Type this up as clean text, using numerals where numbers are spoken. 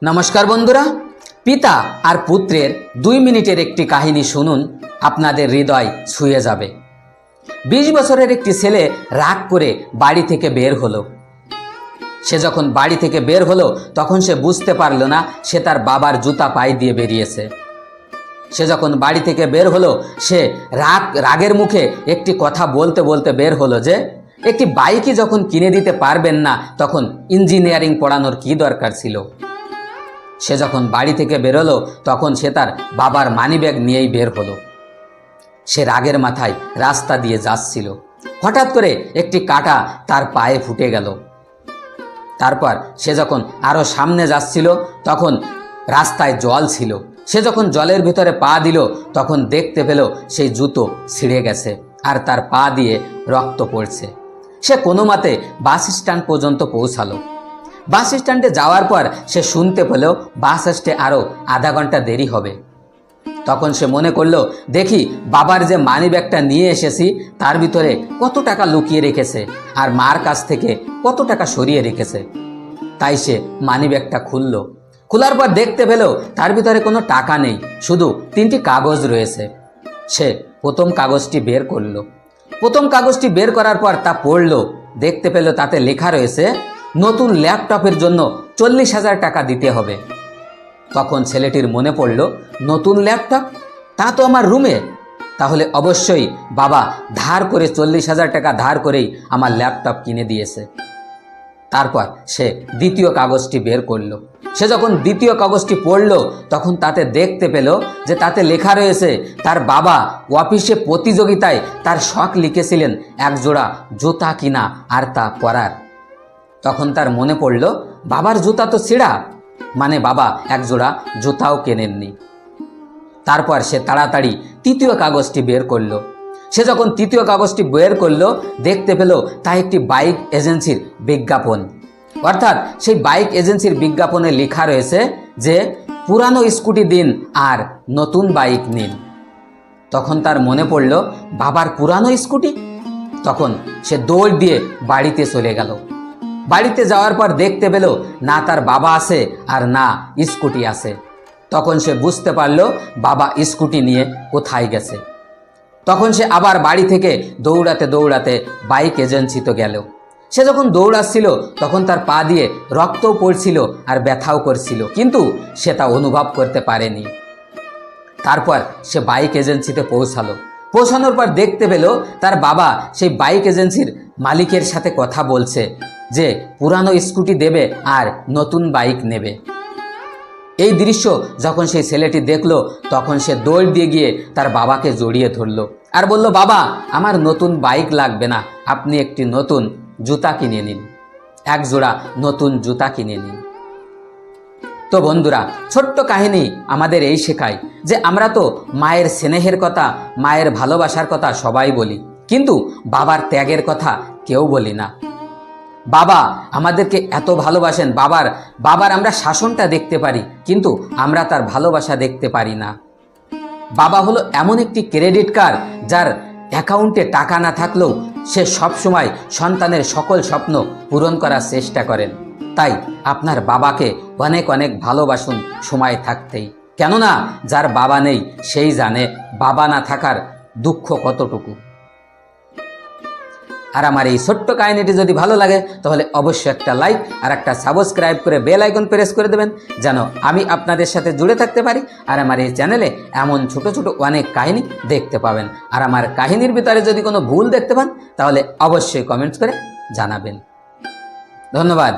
নমস্কার বন্ধুরা, পিতা আর পুত্রের 2 মিনিটের একটি কাহিনী শুনুন, আপনাদের হৃদয় ছুঁয়ে যাবে। 20 বছরের একটি ছেলে রাগ করে বাড়ি থেকে বের হলো। সে যখন বাড়ি থেকে বের হলো তখন সে বুঝতে পারল না সে তার বাবার জুতা পায়ে দিয়ে বেরিয়েছে। সে যখন বাড়ি থেকে বের হলো সে রাগের মুখে একটি কথা বলতে বলতে বের হলো যে একটি বাইকই যখন কিনে দিতে পারবেন না তখন ইঞ্জিনিয়ারিং পড়ানোর কি দরকার ছিল। সে যখন বাড়ি থেকে বেরোলো তখন সে তার বাবার মানিব্যাগ নিয়েই বের হলো। সে রাগের মাথায় রাস্তা দিয়ে যাচ্ছিল, হঠাৎ করে একটি কাঁটা তার পায়ে ফুটে গেল। তারপর সে যখন আরও সামনে যাচ্ছিল তখন রাস্তায় জল ছিল। সে যখন জলের ভিতরে পা দিল তখন দেখতে পেল সেই জুতো ছিঁড়ে গেছে আর তার পা দিয়ে রক্ত পড়ছে। সে কোনো মতে বাস স্ট্যান্ড পর্যন্ত পৌঁছালো। বাস স্ট্যান্ডে যাওয়ার পর সে শুনতে পেল বাস আসতে আরও আধা ঘন্টা দেরি হবে। তখন সে মনে করলো, দেখি বাবার যে মানিব্যাগটা নিয়ে এসেছি তার ভিতরে কত টাকা লুকিয়ে রেখেছে আর মার কাছ থেকে কত টাকা সরিয়ে রেখেছে। তাই সে মানিব্যাগটা খুলল। খোলার পর দেখতে পেল তার ভিতরে কোনো টাকা নেই, শুধু 3টি কাগজ রয়েছে। সে প্রথম কাগজটি বের করল। প্রথম কাগজটি বের করার পর তা পড়ল। দেখতে পেল তাতে লেখা রয়েছে নতুন ল্যাপটপের জন্য 40,000 টাকা দিতে হবে। তখন ছেলেটির মনে পড়ল, নতুন ল্যাপটপ, তা তো আমার রুমে, তাহলে অবশ্যই বাবা ধার করে 40,000 টাকা ধার করেই আমার ল্যাপটপ কিনে দিয়েছে। তারপর সে দ্বিতীয় কাগজটি বের করল। সে যখন দ্বিতীয় কাগজটি পড়ল তখন তাতে দেখতে পেল যে তাতে লেখা রয়েছে তার বাবা অফিসে প্রতিযোগিতায় তার শখ লিখেছিলেন একজোড়া জুতা কিনা আর তা পরার। তখন তার মনে পড়ল বাবার জুতা তো ছেঁড়া, মানে বাবা একজোড়া জুতাও কেনেননি। তারপর সে তাড়াতাড়ি তৃতীয় কাগজটি বের করলো। সে যখন তৃতীয় কাগজটি বের করলো দেখতে পেল তা একটি বাইক এজেন্সির বিজ্ঞাপন। অর্থাৎ সেই বাইক এজেন্সির বিজ্ঞাপনে লেখা রয়েছে যে পুরানো স্কুটি দিন আর নতুন বাইক নিন। তখন তার মনে পড়ল বাবার পুরানো স্কুটি। তখন সে দৌড় দিয়ে বাড়িতে চলে গেল। বাড়িতে যাওয়ার পর দেখতে পেল না তার বাবা আছে আর না স্কুটি আছে। তখন সে বুঝতে পারল বাবা স্কুটি নিয়ে কোথায় গেছে। তখন সে আবার বাড়ি থেকে দৌড়াতে দৌড়াতে বাইক এজেন্সিতে গেল। সে যখন দৌড়াচ্ছিল তখন তার পা দিয়ে রক্তও পড়ছিল আর ব্যথাও করছিল, কিন্তু সে তা অনুভব করতে পারেনি। তারপর সে বাইক এজেন্সিতে পৌঁছানোর পর দেখতে পেল তার বাবা সেই বাইক এজেন্সির মালিকের সাথে কথা বলছে যে পুরানো স্কুটি দেবে আর নতুন বাইক নেবে। এই দৃশ্য যখন সেই ছেলেটি দেখলো তখন সে দৌড় দিয়ে গিয়ে তার বাবাকে জড়িয়ে ধরলো আর বলল, বাবা আমার নতুন বাইক লাগবে না, আপনি একটি নতুন জুতা কিনে নিন, এক জোড়া নতুন জুতা কিনে নিন। তো বন্ধুরা, ছোট্ট কাহিনী আমাদের এই শেখায় যে আমরা তো মায়ের স্নেহের কথা, মায়ের ভালোবাসার কথা সবাই বলি, কিন্তু বাবার ত্যাগের কথা কেউ বলি না। বাবা আমাদেরকে এত ভালোবাসেন, বাবার আমরা শাসনটা দেখতে পারি কিন্তু আমরা তার ভালোবাসা দেখতে পারি না। বাবা হলো এমন একটি ক্রেডিট কার্ড যার অ্যাকাউন্টে টাকা না থাকলেও সে সবসময় সন্তানের সকল স্বপ্ন পূরণ করার চেষ্টা করেন। তাই আপনার বাবাকে অনেক অনেক ভালোবাসুন সময় থাকতেই, কেননা যার বাবা নেই সেই জানে বাবা না থাকার দুঃখ কতটুকু। আর আমার এই ছোট্ট কাহিনীটি যদি ভালো লাগে তাহলে অবশ্যই একটা লাইক আর একটা সাবস্ক্রাইব করে বেল আইকন প্রেস করে দেবেন, যেন আমি আপনাদের সাথে জুড়ে থাকতে পারি আর আমার এই চ্যানেলে এমন ছোট ছোট অনেক কাহিনী দেখতে পাবেন। আর আমার কাহিনীর ভিতরে যদি কোনো ভুল দেখতে পান তাহলে অবশ্যই কমেন্টস করে জানাবেন। ধন্যবাদ।